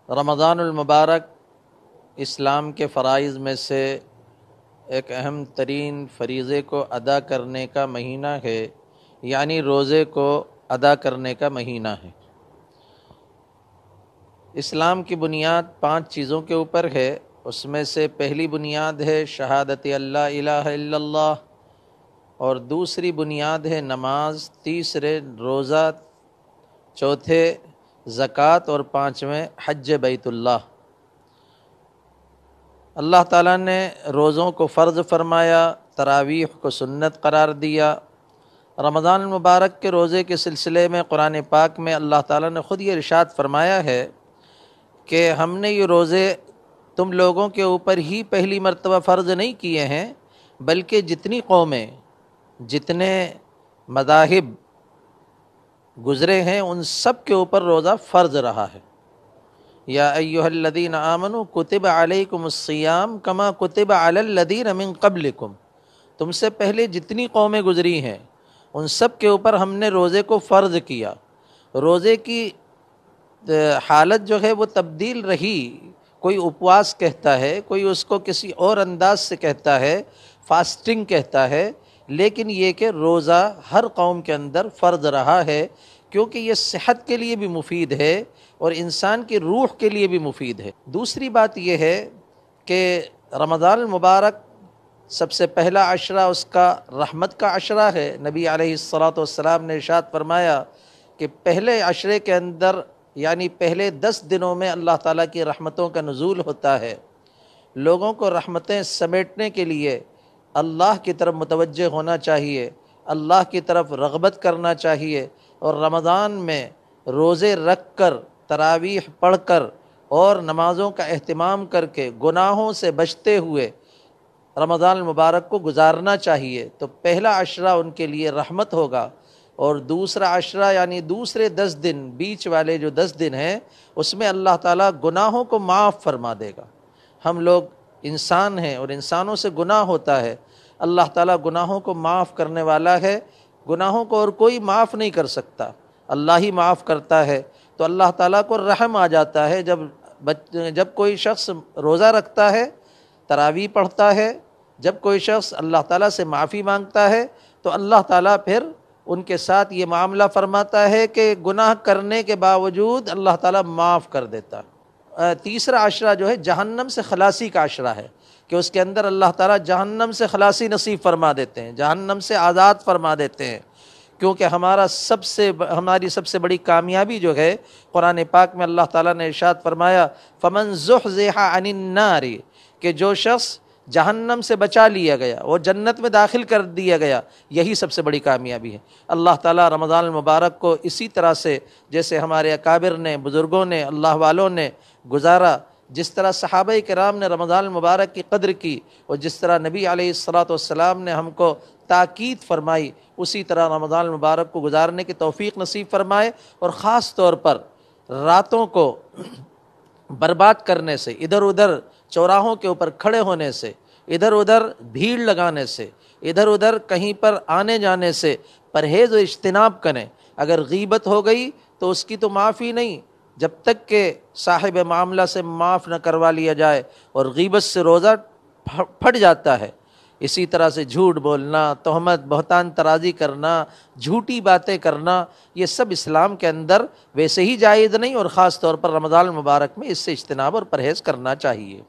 رمضان المبارک اسلام کے فرائض میں سے ایک اہم ترین فریضے کو ادا کرنے کا مہینہ ہے، یعنی روزے کو ادا کرنے کا مہینہ ہے۔ اسلام کی بنیاد 5 چیزوں کے اوپر ہے۔ اس میں سے پہلی بنیاد ہے شہادت اللہ الہ الا اللہ، اور دوسری بنیاد ہے نماز، تیسرے روزہ، چوتھے زکوٰۃ، اور پانچویں حج بیت اللہ۔ اللہ تعالیٰ نے روزوں کو فرض فرمایا، تراویح کو سنت قرار دیا۔ رمضان المبارک کے روزے کے سلسلے میں قرآن پاک میں اللہ تعالیٰ نے خود یہ ارشاد فرمایا ہے کہ ہم نے یہ روزے تم لوگوں کے اوپر ہی پہلی مرتبہ فرض نہیں کیے ہیں، بلکہ جتنی قومیں، جتنے مذاہب گزرے ہیں ان سب کے اوپر روزہ فرض رہا ہے۔ یا ایھا الذین آمنوا کتب علیکم الصیام کما کتب علی الذین من قبلکم، تم سے پہلے جتنی قومیں گزری ہیں ان سب کے اوپر ہم نے روزے کو فرض کیا۔ روزے کی حالت جو ہے وہ تبدیل رہی، کوئی اپواس کہتا ہے، کوئی اس کو کسی اور انداز سے کہتا ہے، فاسٹنگ کہتا ہے، لیکن یہ کہ روزہ ہر قوم کے اندر فرض رہا ہے، کیونکہ یہ صحت کے لیے بھی مفید ہے اور انسان کی روح کے لیے بھی مفید ہے۔ دوسری بات یہ ہے کہ رمضان المبارک سب سے پہلا عشرہ اس کا رحمت کا عشرہ ہے۔ نبی علیہ الصلاۃ والسلام نے ارشاد فرمایا کہ پہلے عشرے کے اندر، یعنی پہلے 10 دنوں میں اللہ تعالیٰ کی رحمتوں کا نزول ہوتا ہے۔ لوگوں کو رحمتیں سمیٹنے کے لیے اللہ کی طرف متوجہ ہونا چاہیے، اللہ کی طرف رغبت کرنا چاہیے، اور رمضان میں روزے رکھ کر، تراویح پڑھ کر اور نمازوں کا اہتمام کر کے گناہوں سے بچتے ہوئے رمضان المبارک کو گزارنا چاہیے۔ تو پہلا عشرہ ان کے لیے رحمت ہوگا، اور دوسرا عشرہ یعنی دوسرے 10 دن، بیچ والے جو 10 دن ہیں، اس میں اللہ تعالیٰ گناہوں کو معاف فرما دے گا۔ ہم لوگ انسان ہیں اور انسانوں سے گناہ ہوتا ہے، اللہ تعالیٰ گناہوں کو معاف کرنے والا ہے۔ گناہوں کو اور کوئی معاف نہیں کر سکتا، اللہ ہی معاف کرتا ہے۔ تو اللہ تعالیٰ کو رحم آ جاتا ہے جب کوئی شخص روزہ رکھتا ہے، تراویح پڑھتا ہے، جب کوئی شخص اللہ تعالیٰ سے معافی مانگتا ہے تو اللہ تعالیٰ پھر ان کے ساتھ یہ معاملہ فرماتا ہے کہ گناہ کرنے کے باوجود اللہ تعالیٰ معاف کر دیتا ہے۔ تیسرا عشرہ جو ہے جہنم سے خلاصی کا عشرہ ہے، کہ اس کے اندر اللہ تعالیٰ جہنم سے خلاصی نصیب فرما دیتے ہیں، جہنم سے آزاد فرما دیتے ہیں، کیونکہ ہماری سب سے بڑی کامیابی جو ہے، قرآن پاک میں اللہ تعالیٰ نے ارشاد فرمایا فَمَنْ زُحْزِحَ عَنِ النَّارِ، کہ جو شخص جہنم سے بچا لیا گیا، وہ جنت میں داخل کر دیا گیا، یہی سب سے بڑی کامیابی ہے۔ اللہ تعالیٰ رمضان المبارک کو اسی طرح سے، جیسے ہمارے اکابر نے، بزرگوں نے، اللہ والوں نے گزارا، جس طرح صحابہ کرام نے رمضان المبارک کی قدر کی، اور جس طرح نبی علیہ الصلاۃ والسلام نے ہم کو تاکید فرمائی، اسی طرح رمضان المبارک کو گزارنے کی توفیق نصیب فرمائے، اور خاص طور پر راتوں کو برباد کرنے سے، ادھر ادھر چوراہوں کے اوپر کھڑے ہونے سے، ادھر ادھر بھیڑ لگانے سے، ادھر ادھر کہیں پر آنے جانے سے پرہیز و اجتناب کریں۔ اگر غیبت ہو گئی تو اس کی تو معافی نہیں، جب تک کہ صاحب معاملہ سے معاف نہ کروا لیا جائے، اور غیبت سے روزہ پھٹ جاتا ہے۔ اسی طرح سے جھوٹ بولنا، تہمت، بہتان ترازی کرنا، جھوٹی باتیں کرنا، یہ سب اسلام کے اندر ویسے ہی جائز نہیں، اور خاص طور پر رمضان المبارک میں اس سے اجتناب اور پرہیز کرنا چاہیے۔